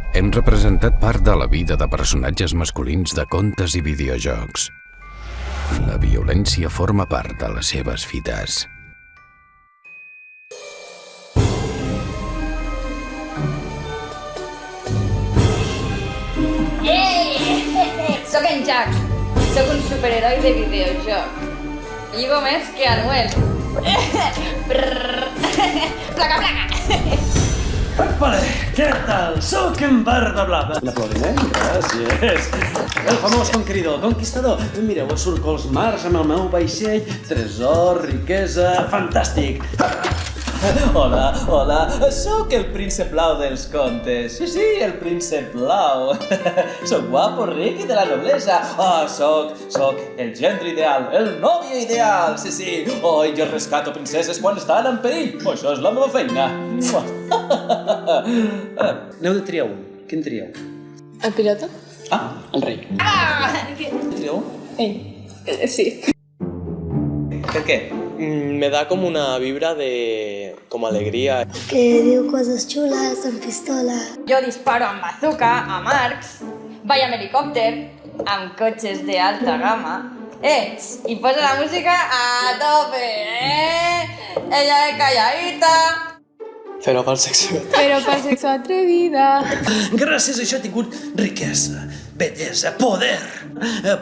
Hem representat part de la vida de personatges masculins de contes i videojocs. La violència forma part de les seves vides. Soc en Jack. Soc un superheroi de videojoc. Lligo més que Anuel. Placa, placa. Vale, què tal? Soc en Barba Blava. Un aplaudiment, gràcies. El famós conqueridor, conquistador. Mireu, surco als mars amb el meu vaixell. Tresor, riquesa, fantàstic. Hola, hola, sóc el príncep blau dels contes. Sí, el príncep blau. Soc guapo, ric i de la noblesa. Soc el gendre ideal, el nòvio ideal. Sí. Oh, jo rescato princeses quan estan en perill. Això és la meva feina. N'heu de triar un. Quin trieu? El pirata? Ah, el rei. Trieu? Ell. Sí. Per què? Me da como una vibra de... como alegría. Que diu coses xules amb pistola. Jo disparo amb bazooka, amb arcs, vaig amb helicòpter, amb cotxes de alta gamma. I posa la música a tope, Ella es calladita. Pero para el sexo. Pero para sexo atrevida. Gràcies a això he tingut riquesa, bellesa, poder.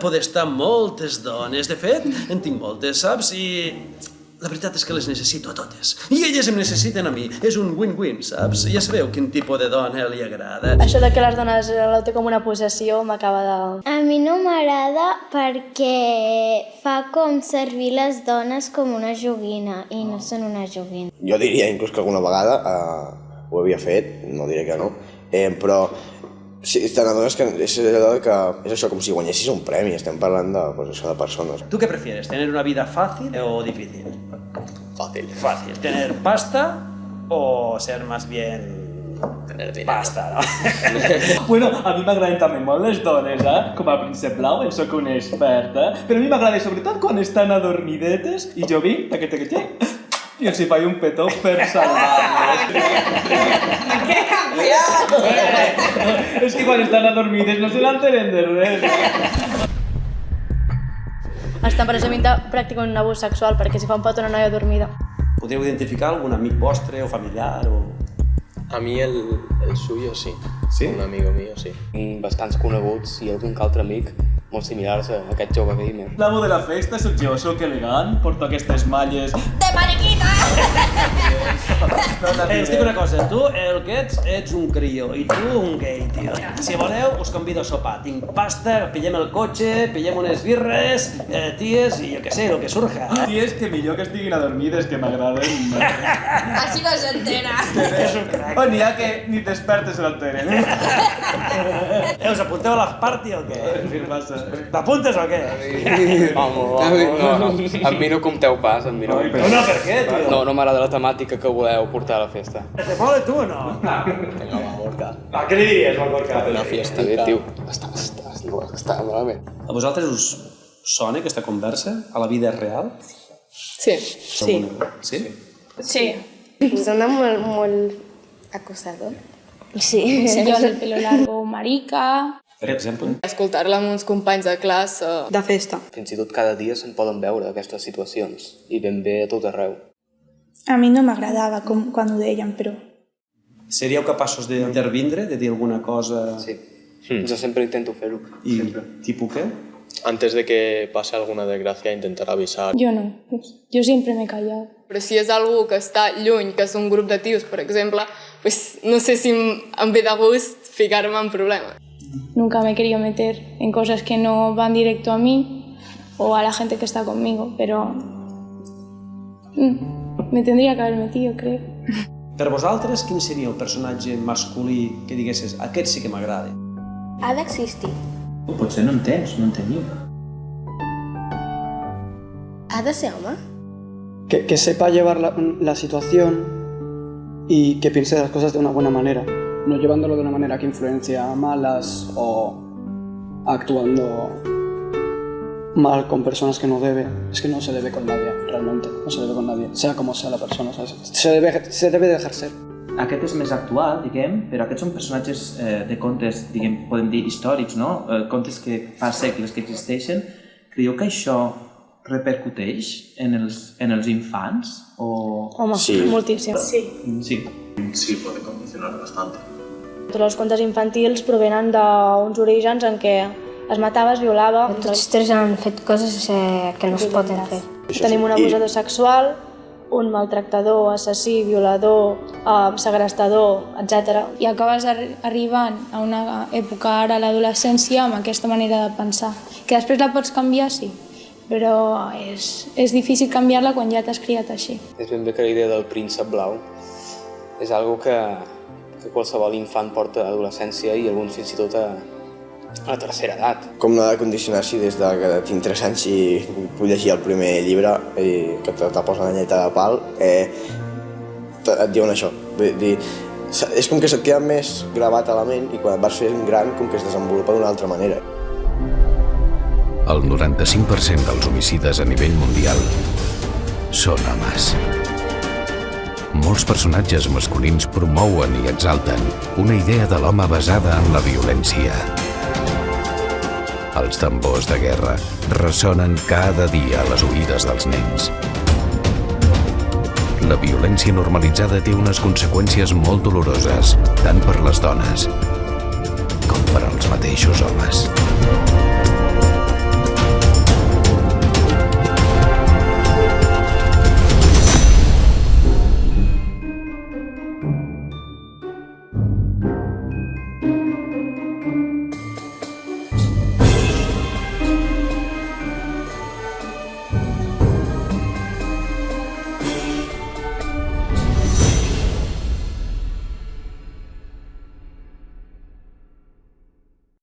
Poder estar amb moltes dones. De fet, en tinc moltes, saps? I la veritat és que les necessito a totes. I elles em necessiten a mi. És un win-win, saps? Ja sabeu quin tipus de dona li agrada. Això de que les dones la té com una possessió m'acaba de... A mi no m'agrada perquè fa com servir les dones com una joguina i no són una joguina. Jo diria inclús que alguna vegada ho havia fet, no diré que no, però sí, t'adones que és això, com si guanyessis un premi, estem parlant de, pues, això, de persones. ¿Tú qué prefieres? ¿Tener una vida fácil o difícil? Fàcil. Fácil. ¿Tener pasta o ser más bien... Tener dinero. Pasta, no? Bueno, a mi m'agraden també molt les dones, Com a príncep blau, en soc un expert, Però a mi m'agrada sobretot quan estan adormidetes i jo vinc, i els hi faig un petó per salvar-les. Que canviat! És que quan estan adormides no se l'entenen de res. Estan presumpte pràcticament un abús sexual perquè si fa un petó a una noia dormida. Podríeu identificar algun amic vostre o familiar o... A mi el suyo sí. Sí? Un amigo mío sí. Bastants coneguts i algun que altre amic molt similars a aquest jove gamer. L'amo de la festa sóc jo, sóc elegant, porto aquestes malles... De mariquita! Us dic una cosa, tu el que ets un crió i tu un gay, tio. Si voleu, us convido a sopar. Tinc pasta, pillem el cotxe, pillem unes birres, ties i jo què sé, el que surja. Ties que millor que estiguin adormides, que m'agraden. Així no s'entena. És un crac. O n'hi ha que ni despertes se l'entenen. Us apunteu a l'afparty o què? Què passa? T'apuntes o què? No. Amb mi no compteu pas, amb mi no. No, per què, tio? No m'agrada la temàtica que voleu portar a la festa. Te mola tu o no? Vinga, va, Gorka. Què li diries, al Gorka? Una fiesta. Tio, està malament. A vosaltres us sona aquesta conversa a la vida real? Sí. Sí. Sí? Sí. Sona molt acosador. Sí. Senyors del pelo largo, marica... Per exemple? Escoltar-la amb uns companys de classe... De festa. Fins i tot cada dia se'n poden veure aquestes situacions, i ben bé a tot arreu. A mi no m'agradava quan ho deien, però... Seríeu capaços d'intervindre, de dir alguna cosa... Sí. Jo sempre intento fer-ho. I tipus què? Antes de que pase alguna desgracia, intentar avisar. Jo no. Jo sempre m'he callat. Però si és algú que està lluny, que és un grup de tios, per exemple, pues no sé si em ve de gust ficar-me en problemes. Nunca me he querido meter en cosas que no van directo a mí o a la gente que está conmigo, pero me tendría que haber metido, creo. Per vosaltres, quin seria el personatge masculí que diguessis aquest sí que m'agrada? Ha d'existir. Potser no en teniu. Ha de ser home? Que sepa llevar la situación y que piense las cosas de una buena manera, no llevándolo de una manera que influencia a malas o actuando mal con personas que no debe. Es que no se debe con nadie, realmente, no se debe con nadie, sea como sea la persona, ¿sabes? Se debe dejar ser. aquest és més actual, diguem, però aquests són personatges de contes, diguem, podem dir històrics, no? Contes que fa segles que existeixen. Creieu que això repercuteix en els infants? Home, Sí. moltíssim. Sí. Sí. Sí, puede condicionar bastante. Tots els contes infantils provenen d'uns orígens en què es matava, es violava. Tots tres han fet coses que no es poden fer. Tenim un abusador sexual, un maltractador, assassí, violador, segrestador, etc. I acabes arribant a una època ara a l'adolescència amb aquesta manera de pensar. Que després la pots canviar, sí, però és difícil canviar-la quan ja t'has criat així. És ben bé que la idea del príncep blau és algo que qualsevol infant porta a l'adolescència i alguns fins i tot a la tercera edat. Com no ha de condicionar si des de que tinc 3 anys i vull llegir el primer llibre i que te posen l'anyeta de pal, et diuen això. Vull dir, és com que se't queda més gravat a la ment i quan et vas fent gran com que es desenvolupa d'una altra manera. El 95% dels homicides a nivell mundial són homes. Molts personatges masculins promouen i exalten una idea de l'home basada en la violència. Els tambors de guerra ressonen cada dia a les oïdes dels nens. La violència normalitzada té unes conseqüències molt doloroses, tant per les dones com per als mateixos homes.